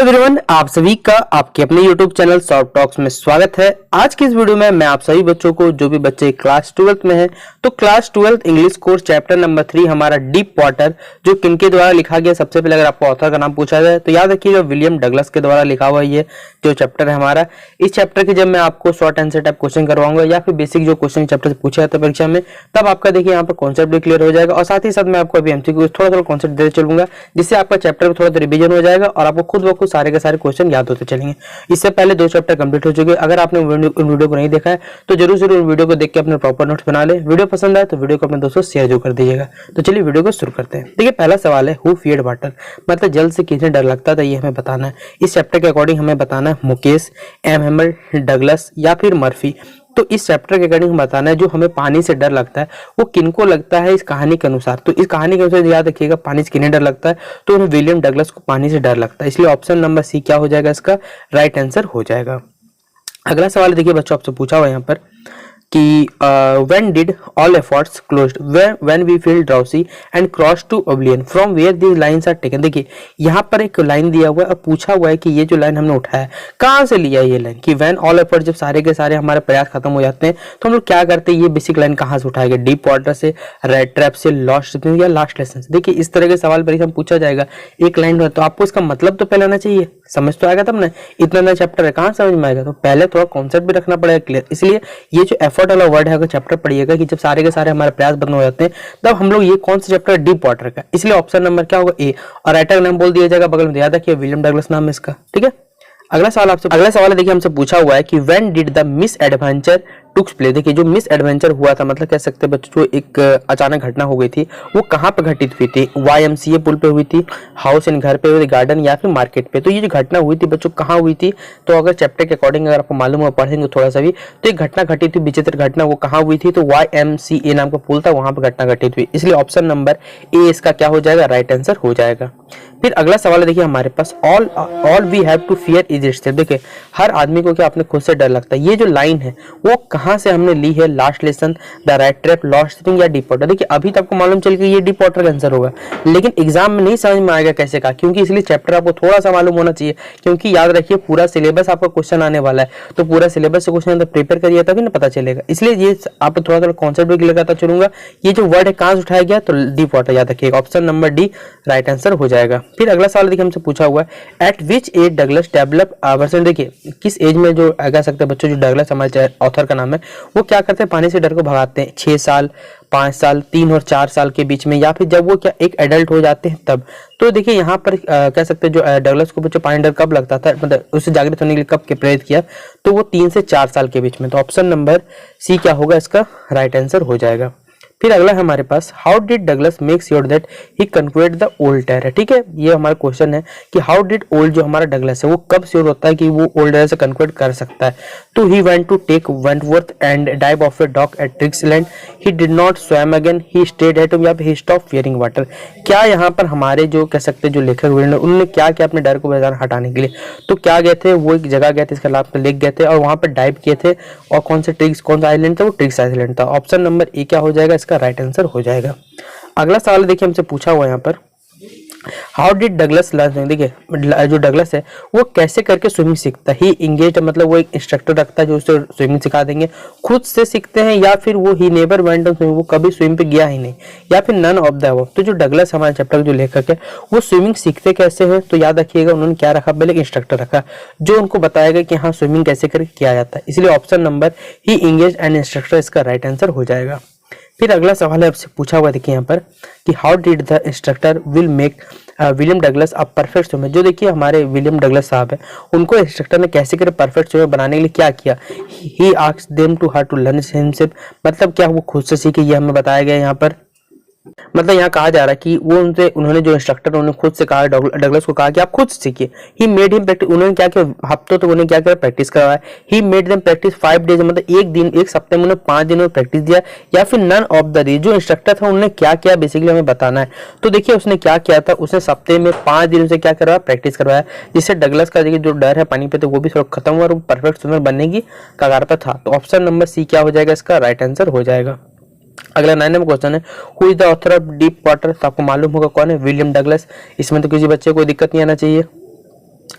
Everyone, आप सभी का आपके अपने YouTube चैनल सॉफ्ट टॉक्स में स्वागत है। आज की इस वीडियो में मैं आप सभी बच्चों को, जो भी बच्चे क्लास 12th में हैं, तो class 12th English course chapter number 3 हमारा डीप वाटर, जो किनके द्वारा लिखा गया। सबसे पहले अगर आपको ऑथर का नाम पूछा जाए तो याद रखिएगा विलियम डगलस के द्वारा लिखा हुआ ये जो चैप्टर है हमारा। इस चैप्टर के जब मैं आपको शॉर्ट आंसर टाइप क्वेश्चन करवाऊंगा या फिर बेसिक जो क्वेश्चन चैप्टर से पूछा जाता है परीक्षा में, तब आपका देखिए यहाँ पर कॉन्सेप्ट भी क्लियर हो जाएगा और साथ ही साथ मैं आपको अभी एमसीक्यू थोड़ा कॉन्सेप्ट देते चलूंगा, जिससे आपका चैप्टर थोड़ा रिवीजन हो जाएगा और आपको खुद ब खुद सारे के सारे क्वेश्चन याद होते चलेंगे। इससे पहले 2 चैप्टर कंप्लीट हो चुके हैं। अगर आपने वीडियो को नहीं देखा है तो जरूर वीडियो को देख के अपने प्रॉपर नोट्स बना ले। वीडियो पसंद आए तो वीडियो को अपने दोस्तों शेयर जो कर दीजिएगा। तो चलिए वीडियो को शुरू करते हैं। देखिए पहला सवाल है, हु फियर्ड वाटर, मतलब जल से किसने डर लगता था, ये हमें बताना है। इस चैप्टर के अकॉर्डिंग हमें बताना है मुकेश, एम हेमर, डगलस या फिर मर्फी। तो इस चैप्टर के अकॉर्डिंग बताना है जो हमें पानी से डर लगता है वो किनको लगता है इस कहानी के अनुसार। तो इस कहानी के अनुसार याद रखिएगा पानी से किन्हें डर लगता है, तो उन्हें विलियम डगलस को पानी से डर लगता है। इसलिए ऑप्शन नंबर सी क्या हो जाएगा, इसका राइट आंसर हो जाएगा। अगला सवाल देखिए बच्चों, आपसे पूछा हुआ यहाँ पर कि when did all efforts closed when we feel drowsy and cross to oblivion from where these lines are taken। देखिए यहाँ पर एक लाइन दिया हुआ है और पूछा हुआ है कि ये जो लाइन हमने उठाया कहाँ से लिया है ये लाइन, कि when all efforts, जब सारे के सारे हमारे प्रयास खत्म हो जाते हैं तो हम लोग क्या करते हैं, ये बेसिक लाइन कहाँ से उठाएंगे, डीप वाटर से, रेड ट्रैप से, लॉस्ट या लास्ट लेसन से। देखिए इस तरह के सवाल परीक्षा में पूछा जाएगा एक लाइन, तो आपको इसका मतलब तो पहले आना चाहिए, समझ तो आएगा तब ना। इतना नया चैप्टर है कहाँ समझ में आएगा, तो पहले थोड़ा कॉन्सेप्ट भी रखना पड़ेगा क्लियर। इसलिए ये जो एफर्ट वाला वर्ड है, अगर चैप्टर पढ़िएगा कि जब सारे के सारे हमारे प्रयास बंद हो जाते हैं तब हम लोग, ये कौन सा चैप्टर डीप वाटर का, इसलिए ऑप्शन नंबर क्या होगा ए, और राइटर का नाम बोल दिया जाएगा बगल में, याद रखिए विलियम डगलस नाम है इसका। ठीक है, अगला सवाल है देखिए हमसे पूछा हुआ है कि when did the miss adventure took place. देखिए जो मिस एडवेंचर हुआ था, मतलब कह सकते हैं बच्चों एक अचानक घटना हो गई थी, वो कहाँ पे घटित हुई थी, YMCA पुल पे हुई थी, हाउस इन घर पे हुई थी, गार्डन या फिर मार्केट पे। तो ये जो घटना हुई थी बच्चों कहाँ हुई थी, तो अगर चैप्टर के अकॉर्डिंग अगर आपको मालूम हो, पढ़ेंगे थोड़ा सा भी, तो एक घटना घटित हुई, विचित्र घटना, वो कहाँ हुई थी, तो YMCA नाम का पुल था, वहां पर घटना घटित हुई। इसलिए ऑप्शन नंबर ए इसका क्या हो जाएगा, राइट आंसर हो जाएगा। फिर अगला सवाल है देखिए हमारे पास, all we have to fear is itself. देखिए हर आदमी को क्या अपने खुद से डर लगता है, ये जो लाइन है वो कहाँ से हमने ली है, last lesson, the right trap, lost spring या डीप वाटर। देखिए अभी तक आपको मालूम चल गया ये डीप वाटर का आंसर होगा, लेकिन एग्जाम में नहीं समझ में आएगा कैसे का, क्योंकि इसलिए चैप्टर आपको थोड़ा सा मालूम होना चाहिए, क्योंकि याद रखिए पूरा सिलेबस आपका क्वेश्चन आने वाला है, तो पूरा सिलेबस से क्वेश्चन प्रिपेयर करिए तभी ना पता चलेगा। इसलिए ये आप थोड़ा कॉन्सेप्ट भी क्लियर करता चलूंगा। ये जो वर्ड है कहाँ से उठाया गया, तो डीप वाटर, याद रखिएगा option number D right answer हो जाएगा। फिर अगला सवाल देखिए हमसे पूछा हुआ है, at which age Douglas develop version. देखिए किस एज में जो कह सकते हैं बच्चों, जो डगलस हमारे ऑथर का नाम है, वो क्या करते हैं, पानी से डर को भगाते हैं। 6 साल, 5 साल, 3 और 4 साल के बीच में, या फिर जब वो क्या एक एडल्ट हो जाते हैं तब। तो देखिए यहाँ पर कह सकते हैं जो डगलस को बच्चों पानी डर कब लगता था, मतलब उससे जागृत होने के लिए कब के प्रेरित किया, तो वो 3 से 4 साल के बीच में। तो ऑप्शन नंबर सी क्या होगा, इसका राइट आंसर हो जाएगा। फिर अगला है हमारे पास, how did Douglas make sure that he conquered the old terror. ठीक है, ये हमारा क्वेश्चन है कि हाउ डिड ओल्ड, जो हमारा डगलस है वो कब श्योर होता है कि वो ओल्ड टेरर से कन्क्वेड कर सकता है। तो he went to take Wentworth and dive off a dog at Trixland, he did not swam again, he stayed at home, या फिर ही स्टॉप फियरिंग वाटर। क्या यहाँ पर हमारे जो कह सकते हैं जो लेखक उन्होंने क्या किया अपने डर को बेजान हटाने के लिए, तो क्या गए थे, वो एक जगह गए थे, इसका नाम लेक गए थे और वहां पर डाइव किए थे, और कौन सा आइलैंड था, वो ट्रिक्स आइलैंड था। ऑप्शन नंबर ए क्या हो जाएगा, इसका राइट आंसर हो जाएगा। अगला सवाल देखिए हमसे पूछा हुआ यहाँ पर, हाउ डिड डगलस लर्न। देखिए जो डगलस है वो कैसे करके स्विमिंग सीखता है, ही इंगेज, मतलब वो एक इंस्ट्रक्टर रखता है जो उसे स्विमिंग सिखा देंगे, खुद से सीखते हैं, या फिर वो he never went on swimming, वो कभी स्विमिंग पे गया ही नहीं, या फिर नन ऑफ द अबव। तो जो डगलस हमारे चैप्टर के जो लेखक है वो स्विमिंग सीखते कैसे हैं, तो याद रखिएगा उन्होंने क्या रखा, पहले इंस्ट्रक्टर रखा जो उनको बताएगा कि हाँ स्विमिंग कैसे करके किया जाता है। इसलिए option number he engage and instructor इसका राइट आंसर हो जाएगा। फिर अगला सवाल है आपसे पूछा हुआ देखिए यहाँ पर कि how did the instructor will make William Douglas a perfect swimmer. जो देखिए हमारे विलियम डगलस साहब है, उनको इंस्ट्रक्टर ने कैसे करे परफेक्ट स्विमर बनाने के लिए क्या किया, he asked them to her to learn himself, मतलब क्या वो खुद से सीखे, ये हमें बताया गया यहाँ पर। मतलब यहाँ कहा जा रहा है कि उन्होंने जो इंस्ट्रक्टर उन्होंने खुद से कहा, डगलस को कहा कि आप खुद सीखिए। ही मेड हिम प्रैक्टिस, उन्होंने क्या किया, हफ्तों तक उन्हें क्या किया, प्रैक्टिस करवाया। He made them practice 5 days, मतलब एक सप्ताह में उन्हें 5 दिन में प्रैक्टिस दिया, या फिर नन ऑफ द डे, जो इंस्ट्रक्टर था उन्होंने क्या किया बेसिकली हमें बताना है। तो देखिए उसने क्या किया था, उसने सप्ताह में 5 दिन से क्या करवाया, प्रैक्टिस करवाया, जिससे डगलस का देखिए जो डर है पानी पे, तो वो भी थोड़ा खत्म हुआ और वो परफेक्ट स्विमर बनने की कगार पर था। तो ऑप्शन नंबर सी क्या हो जाएगा, इसका राइट आंसर हो जाएगा। अगला 9 नंबर क्वेश्चन है, who is the author of deep water. तो आपको मालूम होगा कौन है, विलियम डगलस। इसमें तो किसी बच्चे को दिक्कत नहीं आना चाहिए।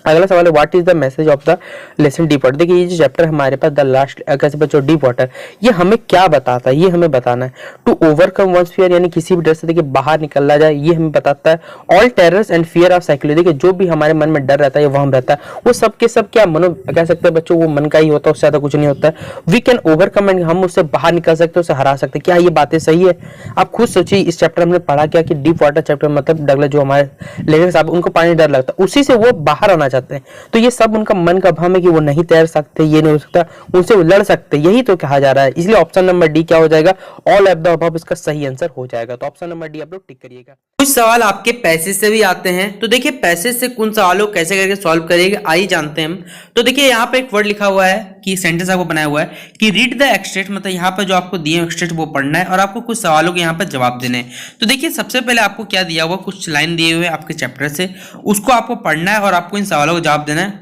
अगला सवाल है what is the message of the lesson deep water. देखिए ये जो चैप्टर हमारे पास द लास्ट कैसे बच्चों डीप वाटर, ये हमें क्या बताता है, ये हमें बताना है। टू ओवरकम वंस फियर, यानी किसी भी डर से देखिए बाहर निकलना जाए, ये हमें बताता है। All terrors and fear of psychology, देखिए जो भी हमारे मन में डर रहता है वह रहता है, वो सब के सब क्या मनो कह सकते हैं बच्चों, वो मन का ही होता है, उससे ज्यादा कुछ नहीं होता है। वी कैन ओवरकम एंड, हम उससे बाहर निकल सकते हैं, उसे हरा सकते हैं। क्या ये बातें सही है? आप खुद सोचिए, इस चैप्टर हमने पढ़ा क्या कि डीप वाटर चैप्टर मतलब डगलस जो हमारे लेखक साहब उनको पानी डर लगता है, उसी से वो बाहर आना चाहते हैं। तो ये सब उनका मन का भ्रम है कि वो नहीं तैर सकते, ये नहीं हो सकता, उनसे वो लड़ सकते, यही तो कहा जा रहा है। इसलिए ऑप्शन नंबर डी क्या हो जाएगा, ऑल ऑफ द अबव इसका सही आंसर हो जाएगा। तो ऑप्शन नंबर डी आप लोग टिक करिएगा। कुछ सवाल आपके पैसेज से भी आते हैं, तो देखिए पैसेज से कुछ सवालों को कैसे करके सॉल्व करेंगे आइए जानते हैं हम। तो देखिए यहाँ पे एक वर्ड लिखा हुआ है कि सेंटेंस आपको बनाया हुआ है कि रीड द एक्सट्रैक्ट, मतलब यहाँ पर जो आपको दिए एक्सट्रैक्ट वो पढ़ना है और आपको कुछ सवालों के यहाँ पर जवाब देने हैं। तो देखिए सबसे पहले आपको क्या दिया हुआ, कुछ लाइन दिए हुए आपके चैप्टर से, उसको आपको पढ़ना है और आपको इन सवालों का जवाब देना है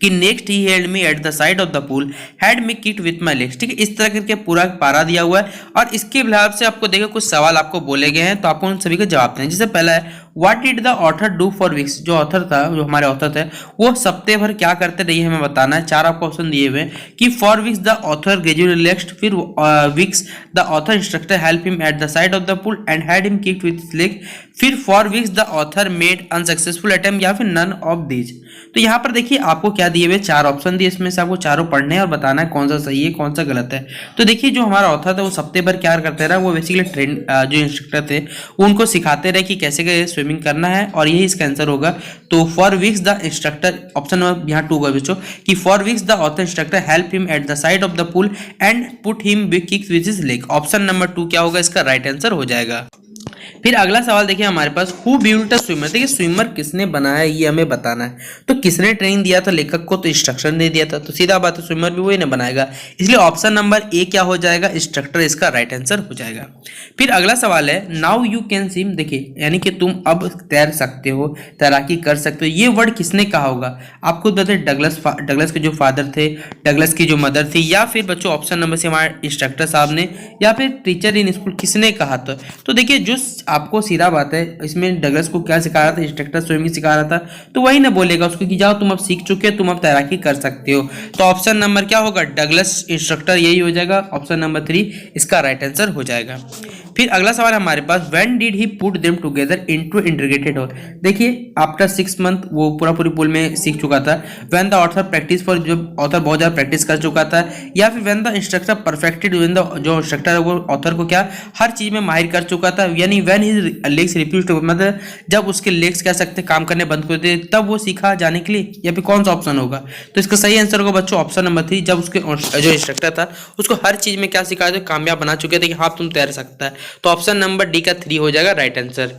कि next he held me at the side of the pool had me kicked with my legs. ठीक है, इस तरह करके पूरा पारा दिया हुआ है और इसके हिसाब से आपको देखिए कुछ सवाल आपको बोले गए हैं, तो आपको उन सभी का जवाब देना है। जैसे पहला है what did the author do for weeks, जो ऑथर था, जो हमारे ऑथर थे, वो सप्ताह भर क्या करते रहे हमें बताना है। चार आपको ऑप्शन दिए हुए हैं कि for weeks the author gradually relaxed, फिर weeks the author instructor help him at the side of the pool and had him kicked with his leg, फिर for weeks the author made unsuccessful attempt, या फिर none of these. तो यहाँ पर देखिए आपको क्या दिए हुए, चार ऑप्शन दिए, इसमें से आपको चारों पढ़ने हैं और बताना है कौन सा सही है कौन सा गलत है। तो देखिए जो हमारा ऑथर था वो सप्ताह भर क्या करते रहा, वो बेसिकली ट्रेन जो इंस्ट्रक्टर थे वो उनको सिखाते रहे कि कैसे स्विमिंग करना है, और यही इसका आंसर होगा। तो for weeks the instructor, option number यहाँ 2 होगा बच्चों, कि for weeks the author instructor help him at the side of the pool and put him big kicks with his leg. Option number 2 क्या होगा, इसका राइट आंसर हो जाएगा। फिर अगला सवाल देखिए हमारे पास, हु बिल्ट अ स्विमर। देखिए स्विमर किसने बनाया ये हमें बताना है। तो किसने ट्रेनिंग दिया था लेखक को, तो इंस्ट्रक्शन दे दिया था, तो सीधा बात है स्विमर भी वही ना बनाएगा, इसलिए ऑप्शन नंबर ए क्या हो जाएगा, इंस्ट्रक्टर इसका राइट आंसर हो जाएगा। फिर अगला सवाल है नाउ यू कैन स्विम, देखिए यानी कि तुम अब तैर सकते हो, तैराकी कर सकते हो, ये वर्ड किसने कहा होगा, आपको बता डगलस के जो फादर थे, डगलस की जो मदर थी, या फिर बच्चों ऑप्शन नंबर से हमारे इंस्ट्रक्टर साहब ने, या फिर टीचर इन स्कूल, किसने कहा था। तो देखिए जो आपको सीधा बात है, इसमें डगलस को क्या सिखा रहा था, इंस्ट्रक्टर स्विमिंग सिखा रहा था, तो वही ना बोलेगा उसको कि जाओ तुम अब सीख चुके हो, तुम अब तैराकी कर सकते हो। तो ऑप्शन नंबर क्या होगा, डगलस इंस्ट्रक्टर, यही हो जाएगा, ऑप्शन नंबर 3 इसका राइट आंसर हो जाएगा। फिर अगला सवाल हमारे पास, when did he put them together into integrated whole. देखिए आफ्टर 6 मंथ वो पूरी पूल में सीख चुका था। When the author practice for, जब ऑथर बहुत ज्यादा प्रैक्टिस कर चुका था, या फिर when the instructor perfected, when the जो इंस्ट्रक्टर है वो ऑथर को क्या हर चीज में माहिर कर चुका था, यानी when his legs refused to, मतलब जब उसके लेग्स कह सकते काम करने बंद कर दिए तब वो सीखा जाने के लिए, या फिर कौन सा ऑप्शन होगा। तो इसका सही आंसर होगा बच्चों ऑप्शन नंबर 3, जब उसके जो इंस्ट्रक्टर था उसको हर चीज में क्या सिखाया, जो कामयाब बना चुके थे कि हाँ तुम तैर सकता है। तो ऑप्शन नंबर डी का 3 हो जाएगा राइट आंसर।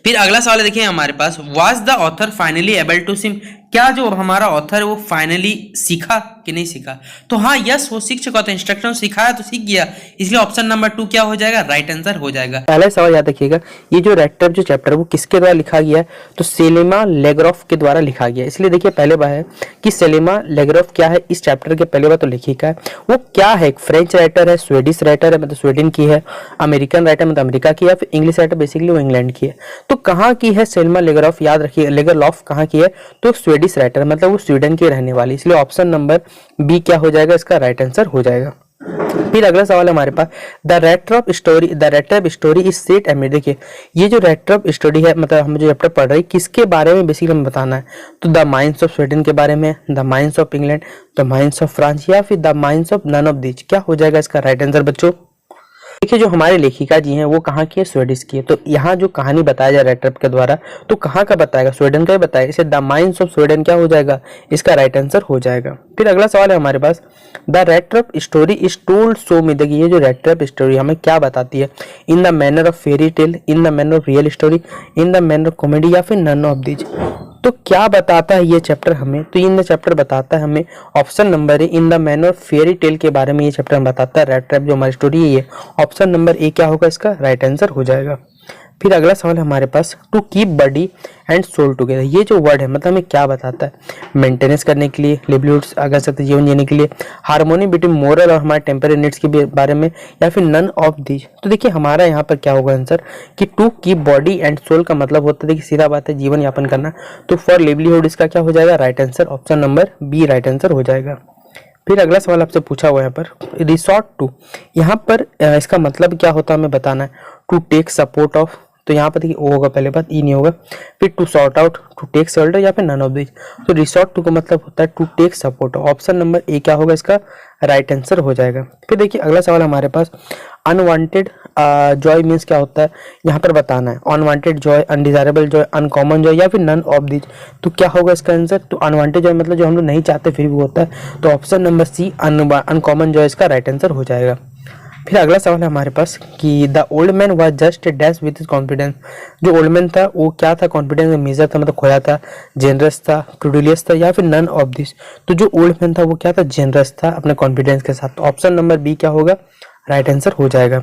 फिर अगला सवाल देखिए हमारे पास, was the author finally able to swim, क्या जो हमारा ऑथर है वो फाइनली सीखा कि नहीं सीखा। तो हाँ यस वो सीख चुका था, इंस्ट्रक्टर ने सिखाया तो सीख गया, इसलिए ऑप्शन नंबर 2 क्या हो जाएगा, राइट आंसर हो जाएगा। पहला सवाल याद रखिएगा, ये जो रेक्टर जो चैप्टर है वो किसके द्वारा लिखा गया है, तो सेलेमा लेग्रॉफ के द्वारा लिखा गया है। इसलिए देखिए पहले बात है कि सेलेमा लेग्रॉफ क्या है, इस चैप्टर के पहले बात तो लेखिका है, वो क्या है, एक फ्रेंच राइटर है, स्वीडिश राइटर है मतलब स्वीडन की है, अमेरिकन राइटर मतलब अमेरिका की है, फिर इंग्लिश राइटर बेसिकली वो इंग्लैंड की है। तो कहाँ की है सेलेमा लेग्रॉफ, याद रखिए लेगरलॉफ कहाँ की है, तो स्वीडिश राइटर मतलब वो स्वीडन की रहने वाली, इसलिए ऑप्शन नंबर बी क्या हो जाएगा, इसका राइट आंसर हो जाएगा। फिर अगला सवाल है हमारे पास, the writer of story is set amid. देखिए ये जो राइटर ऑफ स्टोरी है मतलब हम जो चैप्टर पढ़ रहे हैं किसके बारे में बेसिकली हमें बताना है, तो द माइंस ऑफ स्वीडन के बारे में, the mines of England, the mines of France, या फिर the mines of none of these. क्या हो जाएगा इसका राइट आंसर बच्चों। देखिए जो हमारे लेखिका जी हैं वो कहाँ की है, स्वीडिश की है। तो यहाँ जो कहानी बताया जाए राइटर के द्वारा तो कहाँ का बताएगा, स्वीडन का ही बताएगा, इसे द माइंस ऑफ स्वीडन क्या हो जाएगा, इसका राइट आंसर हो जाएगा। फिर अगला सवाल है हमारे पास, the writer of story is told so में। देखिए ये जो राइटर ऑफ स्टोरी हमें क्या बताती है, in the manner of fairy tale, in the manner of real story, in the manner of comedy, या फिर नन ऑफ दीज। तो क्या बताता है ये चैप्टर हमें, तो इन चैप्टर बताता है हमें option number A, in the manner of fairy tale के बारे में ये चैप्टर हमें बताता है। रेड ट्रैप जो हमारी स्टोरी है ये ऑप्शन नंबर ए क्या होगा, इसका राइट आंसर हो जाएगा। फिर अगला सवाल है हमारे पास, to keep body and soul together. ये जो वर्ड है मतलब हमें क्या बताता है? मेंटेनेंस करने के लिए, लिवलीहुड अगर सकते जीवन जीने के लिए, हार्मोनी बिटवीन मोरल और हमारे टेम्पररी नीड्स के बारे में, या फिर नन ऑफ दीज। तो देखिए हमारा यहाँ पर क्या होगा आंसर कि to keep body and soul का मतलब होता है, देखिए सीधा बात है, जीवन यापन करना। तो फॉर लिवलीहुड इसका क्या हो जाएगा? Right answer option number B right answer हो जाएगा। फिर अगला सवाल आपसे पूछा हुआ है यहाँ पर, रिसोर्ट टू, यहाँ पर इसका मतलब क्या होता है हमें बताना है। टू टेक सपोर्ट ऑफ, तो यहाँ पर देखिए ओ होगा पहले बात, ई नहीं होगा। फिर to sort out, to take shelter, या फिर नन ऑफ दिस। तो रिसोर्ट टू का मतलब होता है to take support. Option number A क्या होगा इसका? राइट आंसर हो जाएगा। फिर देखिए अगला सवाल हमारे पास, अनवांटेड जॉय मीन्स क्या होता है यहाँ पर बताना है। Unwanted Joy, undesirable Joy, uncommon Joy, या फिर नन ऑफ दिस। तो क्या होगा इसका आंसर? तो अनवांटेड जॉय मतलब जो हम लोग नहीं चाहते फिर भी होता है। तो option number C uncommon joy इसका राइट आंसर हो जाएगा। फिर अगला सवाल है हमारे पास कि the old man was just dash with his confidence. जो ओल्ड मैन था वो क्या था? कॉन्फिडेंस में मेजर था, मतलब खोया था, जेनरस था, क्रूडिलियस था, या फिर नन ऑफ दिस। तो जो ओल्ड मैन था वो क्या था? जेनरस था अपने कॉन्फिडेंस के साथ। तो ऑप्शन नंबर बी क्या होगा? राइट आंसर हो जाएगा।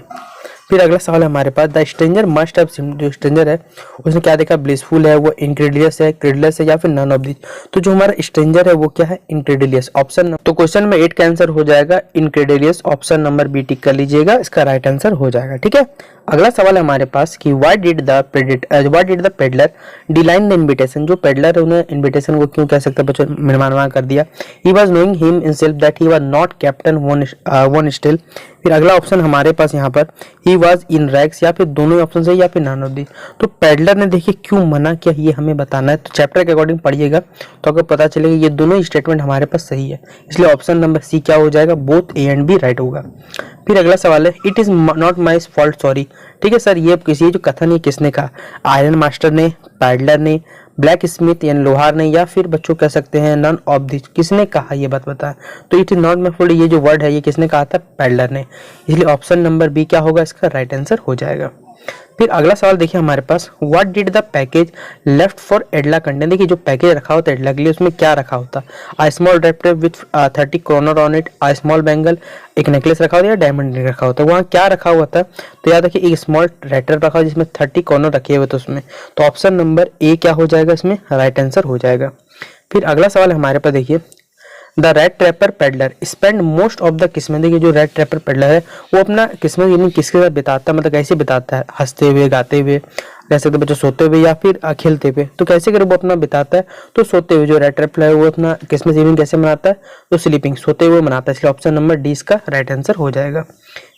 फिर अगला सवाल है हमारे पास, द स्ट्रेंजर मस्ट हैव, जो स्ट्रेंजर है उसने क्या देखा? ब्लिसफुल है, वो इनक्रेडिलियस है, क्रेडिलस है, या फिर नन ऑफ दिस। तो जो हमारा स्ट्रेंजर है वो क्या है? इनक्रेडिलियस। ऑप्शन, तो क्वेश्चन में 8 का आंसर हो जाएगा इनक्रेडिलियस। ऑप्शन नंबर बी टिक कर लीजिएगा, इसका राइट आंसर हो जाएगा। ठीक है, अगला सवाल है हमारे पास कि why did the peddler decline the invitation. जो पेडलर है उन्हें इनविटेशन को क्यों कह सकते हैं बच्चों? मनमाना कर दिया। He was knowing him himself that he was not captain one still. फिर अगला ऑप्शन हमारे पास यहाँ पर, ही वाज इन रैग्स, या फिर दोनों ऑप्शन सही, या फिर नन ऑफ दिस। तो पेडलर ने देखिए क्यों मना किया ये हमें बताना है। तो चैप्टर के अकॉर्डिंग पढ़िएगा तो आपको पता चलेगा ये दोनों स्टेटमेंट हमारे पास सही है, इसलिए ऑप्शन नंबर सी क्या हो जाएगा? Both A and B right होगा। फिर अगला सवाल है, it is not my fault sorry. ठीक है सर, ये किसी जो कथन है किसने कहा? आयरन मास्टर ने, पैडलर ने, ब्लैक स्मिथ यानी लोहार ने, या फिर बच्चों कह सकते हैं नन ऑफ दिस। किसने कहा ये बात बता? तो it is not my fault ये जो वर्ड है ये किसने कहा था? पैडलर ने। इसलिए ऑप्शन नंबर बी क्या होगा? इसका राइट आंसर हो जाएगा। फिर अगला सवाल देखिए हमारे पास, what did the package left for Adla contain. देखिए जो पैकेज रखा होता है एडला के लिए उसमें क्या रखा होता? A small wrapped with 30 kroner on it, a small bangle, एक नेकलेस रखा होता है या डायमंड रिंग रखा होता है। वहाँ क्या रखा हुआ था? तो याद रखिए एक स्मॉल रेटर रखा हुआ जिसमें 30 कॉर्नर रखे हुए थे उसमें। तो ऑप्शन नंबर ए क्या हो जाएगा? इसमें राइट आंसर हो जाएगा। फिर अगला सवाल हमारे पास देखिए, the red trapper peddler spend most of the किस्मत। देखिए जो रेड ट्रैपर पेडलर है वो अपना किस्मत यानी किसके साथ बिताता है, मतलब कैसे बिताता है? हंसते हुए, गाते हुए, कह सकते बच्चों सोते हुए, या फिर खेलते हुए। तो कैसे कर वो अपना बिताता है? तो सोते हुए। जो रेड ट्रैपर है वो अपना क्रिसमस इवनिंग कैसे मनाता है? तो स्लीपिंग, सोते हुए मनाता है। इसलिए ऑप्शन नंबर डी इसका राइट आंसर हो जाएगा।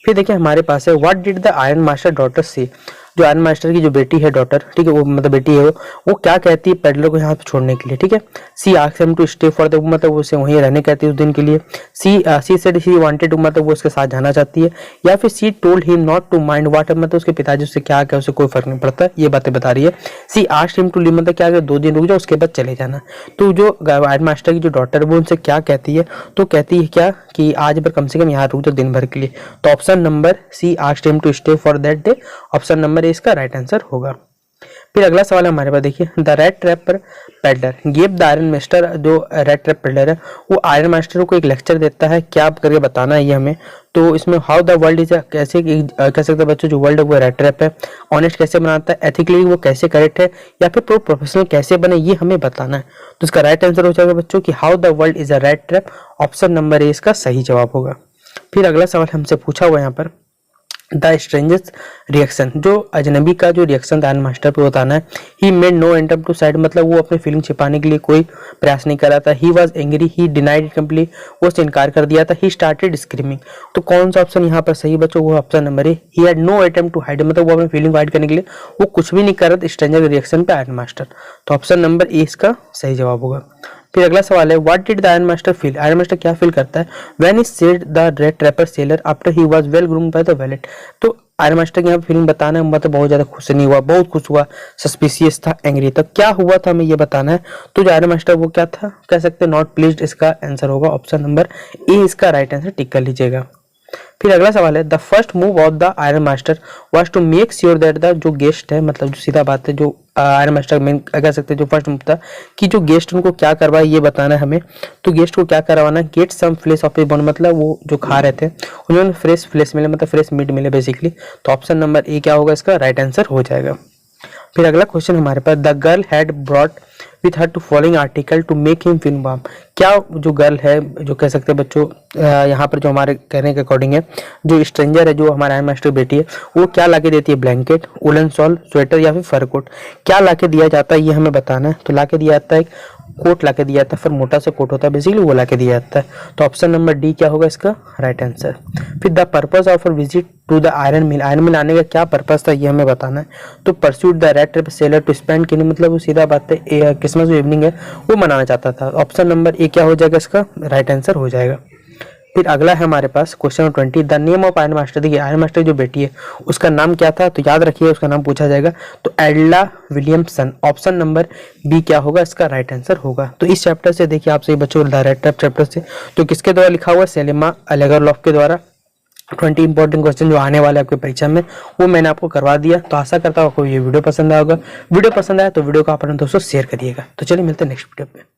फिर देखिए हमारे पास है, what did the iron master daughter से। जो आयरन मास्टर की जो बेटी है डॉटर, ठीक है, वो मतलब बेटी है वो क्या कहती है पेडलर को यहाँ पे छोड़ने के लिए? ठीक है, she asks him to stay for the, मतलब उसे वहीं रहने कहती है उस दिन के लिए। She said he wanted to, मतलब वो उसके साथ जाना चाहती है। या फिर she told him not to mind what, मतलब उसके पिताजी उससे क्या क्या उसे कोई फर्क नहीं पड़ता, ये बातें बता रही है। सी आस्क्ड हिम टू लीव, मतलब क्या 2 दिन रुक जाओ उसके बाद चले जाना। तो जो आयरन मास्टर की जो डॉटर है वो उनसे क्या कहती है? तो कहती है क्या कि आज पर कम से कम यहाँ रुक जाओ दिन भर के लिए। तो option number C asked him to stay for that day, option number A इसका राइट आंसर होगा। फिर अगला सवाल हमारे पास देखिए, the red trapper peddler give the iron master. जो रेड ट्रैप पेडलर है वो आयरन मास्टर को एक लेक्चर देता है, क्या करके बताना है ये हमें। तो इसमें हाउ द वर्ल्ड इज, कैसे कह सकते हैं बच्चों जो वर्ल्ड है वो रेड ट्रैप है, ऑनेस्ट कैसे बनाता है, एथिकली वो कैसे करेक्ट है, या फिर प्रोफेशनल कैसे बने, ये हमें बताना है। तो इसका राइट आंसर हो जाएगा बच्चों कि how the world is a red trap, option number A इसका सही जवाब होगा। फिर अगला सवाल हमसे पूछा हुआ यहाँ पर, द स्ट्रेंजर्स रिएक्शन। जो अजनबी का जो रिएक्शन था आयरन मास्टर पे बताना है। He made no attempt to side, मतलब वो अपनी फीलिंग छिपाने के लिए कोई प्रयास नहीं कर रहा था। He was angry, he denied it complete, वो उससे इनकार कर दिया था। He started screaming. तो कौन सा ऑप्शन यहाँ पर सही बच्चों? वो option number A, he had no attempt to hide, मतलब वो अपनी फीलिंग हाइड करने के लिए वो कुछ भी नहीं कर रहा था स्ट्रेंजर के रिएक्शन पे आयरन मास्टर। तो ऑप्शन नंबर ए इसका सही जवाब होगा। फिर अगला सवाल है, what did the iron master feel. Iron master क्या फील करता है when he said the red trapper seller after he was well groomed by the wallet. तो आयरन मास्टर की यहाँ पे फीलिंग बताना है, मतलब बहुत ज्यादा खुश नहीं हुआ, बहुत खुश हुआ, सस्पिशियस था, एंग्री था, क्या हुआ था हमें ये बताना है। तो जो आयरन मास्टर वो क्या था, कह सकते हैं नॉट प्लीज्ड, इसका आंसर होगा ऑप्शन नंबर ए इसका राइट आंसर टिक कर लीजिएगा। फिर अगला सवाल है the first move of the iron master was to make sure that the जो गेस्ट है, मतलब जो सीधा बात है, जो आयरन मास्टर मेन कह सकते हैं जो फर्स्ट मूव था कि जो गेस्ट उनको क्या करवाए ये बताना है हमें। तो गेस्ट को क्या करवाना है, get some flesh of a bone, मतलब वो जो खा रहे थे उन्होंने फ्रेश फ्लेश मिले, मतलब फ्रेश मीट मिले बेसिकली। तो ऑप्शन नंबर ए क्या होगा, इसका राइट आंसर हो जाएगा। फिर अगला क्वेश्चन हमारे पास the girl had brought with her two following article to make him feel warm. क्या जो गर्ल है, जो कह सकते हैं बच्चों यहाँ पर जो हमारे कहने के अकॉर्डिंग है, जो स्ट्रेंजर है, जो हमारे आयरन मास्टर बेटी है, वो क्या लाके देती है, ब्लैंकेट, वुलन शॉल, स्वेटर या फिर फर कोट। क्या लाके दिया जाता है ये हमें बताना है। तो लाके दिया जाता है कोट लाके दिया जाता है, फिर मोटा सा कोट होता है बेसिकली, वो लाके दिया जाता है। तो ऑप्शन नंबर डी क्या होगा इसका राइट आंसर। फिर the purpose of visit to the iron mill, iron mill आने का क्या पर्पस था ये हमें बताना है। तो pursuit the red trip sailor to spend की, मतलब वो सीधा बात है क्रिसमस जो इवनिंग है वो मनाना चाहता था। ऑप्शन नंबर ए क्या हो जाएगा, इसका राइट आंसर हो जाएगा। फिर अगला है हमारे पास question 20 the name of iron master. देखिए आयरन मास्टर जो बेटी है उसका नाम क्या था, तो याद रखिए उसका नाम पूछा जाएगा। तो Adela Williamson, option number B क्या होगा, इसका राइट आंसर होगा। तो इस चैप्टर से देखिए आप सही बच्चों द रेड ट्रैप चैप्टर से तो किसके द्वारा लिखा हुआ है, सेलिमा अलेगरलॉफ के द्वारा। 20 इंपॉर्टेंट क्वेश्चन जो आने वाले आपके परीक्षा में वो मैंने आपको करवा दिया। तो आशा करता हूँ आपको ये वीडियो पसंद आएगा। वीडियो पसंद आया तो वीडियो को अपने दोस्तों शेयर करिएगा। तो चलिए मिलते हैं नेक्स्ट वीडियो पे।